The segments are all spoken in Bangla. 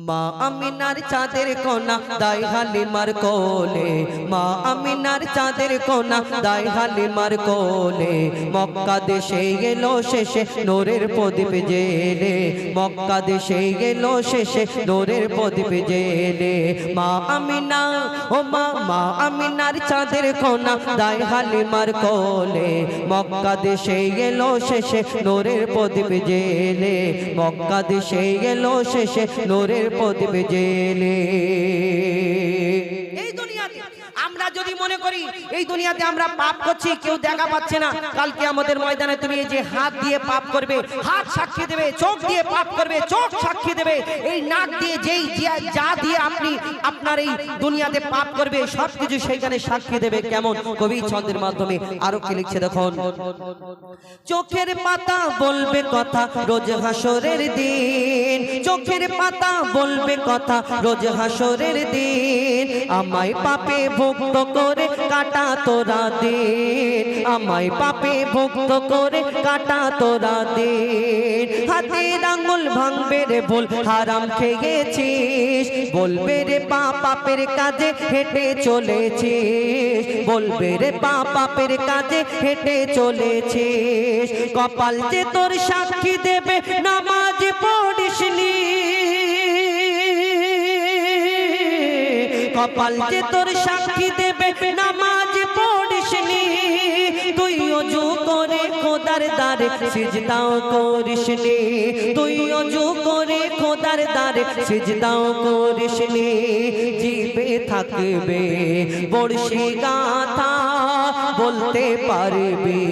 মা আমিনার চাঁদের কোনা দাই হালিমার কোলে, মা আমিনার চাঁদের কোনা দাই হালিমার কোলে। মক্কা দেশে গেল শেষে নূরের প্রদীপ জেলে, মক্কা দেশে গেল শেষে নূরের প্রদীপ জেলে। মা আমিনা ও মা আমিনার চাঁদের কোনা দাই হালিমার কোলে, মক্কা দেশে গেল শেষে নূরের প্রদীপ জেলে, মক্কা দেশে গেল শেষে নূরের প্রদীপ জেলে। এই দুনিয়াতে আমরা যদি মনে করি এই দুনিয়াতে আমরা পাপ করছি, কেউ দেখা পাচ্ছে না, কালকে আমাদের ময়দানে তুমি এই যে হাত দিয়ে পাপ করবে, হাত সাক্ষী দেবে, চোখ দিয়ে পাপ করবে, চোখ সাক্ষী দেবে, এই নাক দিয়ে যেই যা দিয়ে আপনি আপনার এই দুনিয়াতে পাপ করবে সবকিছু সেইখানে সাক্ষী দেবে। কেমন কবি ছন্দের মাধ্যমে আরো কি লিখছে দেখুন। চোখের পাতা বলবে কথা রোজ হাসরের দিন, চোখের পাতা বলবে কথা রোজ হাসরের দিন। আমায় পাপে ভুক্ত করে কাটা তোরা দিন, আমায় পাপে ভুক্ত করে কাটা তোরা দিন। হাতের আঙুল ভাঙবে রে ভুল হারাম খেয়েছিস, বলবে রে পাপের কাজে হেঁটে চলেছিস, বলবে রে পাপের কাজে হেঁটে চলেছিস। কপাল যে তোর সাক্ষী দেবে নামাজ পড়িসনি, কপাল যে তোর সাক্ষী দেবে নামাজ পড়িসনি। তুই ওযু করে খোদার দ্বারে সিজদাও করিসনি, তুই ওযু করে খোদার দ্বারে সিজদাও করিসনি। জিবে থাকবে বর্ষি গাথা বলতে পারবি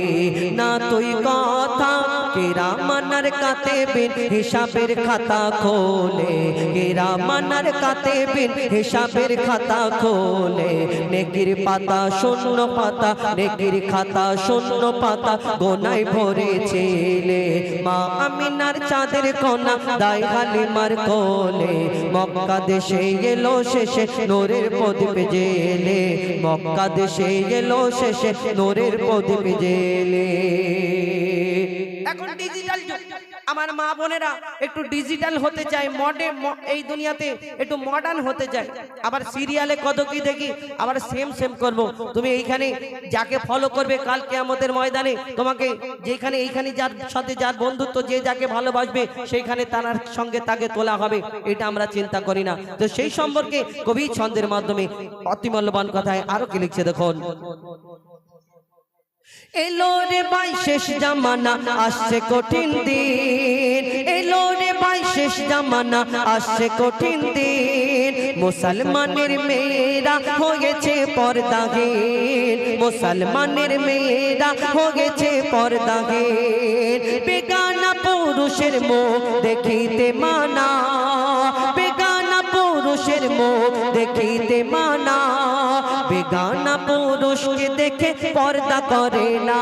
না তুই কথা, কিরামানার কাতেবিন হিসাবের খাতা খোলে, কিরামানার কাতেবিন হিসাবের খাতা খোলে। নেকির পাতা শূন্য পাতা, নেকির খাতা শূন্য পাতা গোনায় ভরেছিলে। মা আমিনার চাঁদের কোনা দাই হালিমার কোলে, মক্কা দেশে গেল শেষে নূরের প্রদীপ জেলে, মক্কা দেশে গেল শেষে নূরের প্রদীপ জেলে। এখন ডিজিটাল যুগ, আমার মা বোনেরা একটু ডিজিটাল হতে চায়, এই দুনিয়াতে একটু মডার্ন হতে চায়। আবার সিরিয়ালে কত কি দেখি, আবার সেম করব। তুমি এইখানে যাকে ফলো করবে কালকে আমাদের ময়দানে তোমাকে যেখানে এইখানে যার সাথে যার বন্ধুত্ব, যে যাকে ভালোবাসবে সেইখানে তার সঙ্গে তাকে তোলা হবে, এটা আমরা চিন্তা করি না। তো সেই সম্পর্কে কবি ছন্দের মাধ্যমে অতি মূল্যবান কথায় আরো কি লিখছে দেখুন। এলো রে ভাই শেষ জামানা আসছে কঠিন দিন, এলো রে ভাই শেষ জামানা আসছে কঠিন দিন। মুসলমানের মেয়েরা হয়েছে পর্দাহীন, মুসলমানের মেয়েরা হয়েছে পর্দাহীন। বেগানা পুরুষের মুখ দেখিতে মানা, বেগানা পুরুষের মুখ দেখিতে মানা। বেগানা পুরুষকে দেখে পর্দা করে না,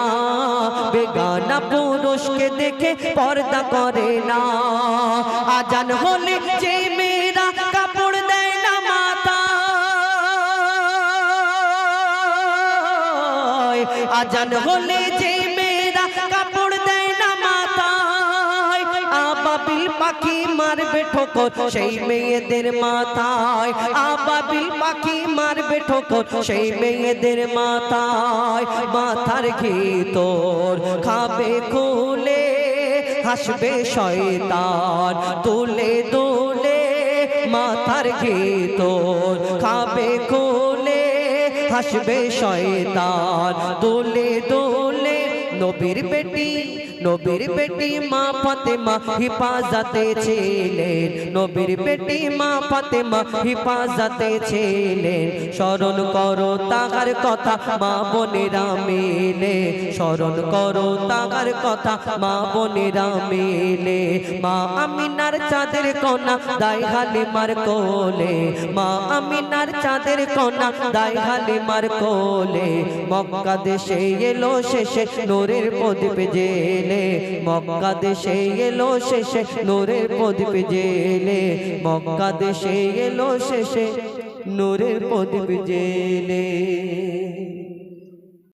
বেগানা পুরুষকে দেখে পর্দা করে না। আজান হলে যে মেয়েরা কাপড় দেয় না মাথায়, আজান হলে যে মেয়েরা কাপড় দেয় না মাথায়। আবাবিল পাখি মারবে ঠোকর সেই মেয়েদের মাথায়, আবাবিল পাখি মারবে ঠোকর সেই মেয়েদের মাথায়। মাথার ভিতর খাবে খুলে হাসবে শয়তান তুলে দুলে, মাথার ভিতর খাবে খুলে হাসবে শয়তান তুলে দুলে। নবীর বেটি, নবীর বেটি মা ফাতেমা হিফাজতে ছিলেন, নবীর বেটি মা ফাতেমা হিফাজতে ছিলেন। স্মরণ করো তাহার কথা মা বোনেরা মিলে, স্মরণ করো তাহার কথা মা বোনেরা মিলে। মা আমিনার চাঁদের কোনা দাই হালিমার কোলে, মা আমিনার চাঁদের কোনা দাই হালিমার কোলে। মক্কা দেশে এলো শেষে নূরের প্রদীপ জেলে, মক্কা দেশে এলো শেষে নূরের প্রদীপ জেলে, মক্কা দেশে এলো শেষে নূরের প্রদীপ জেলে।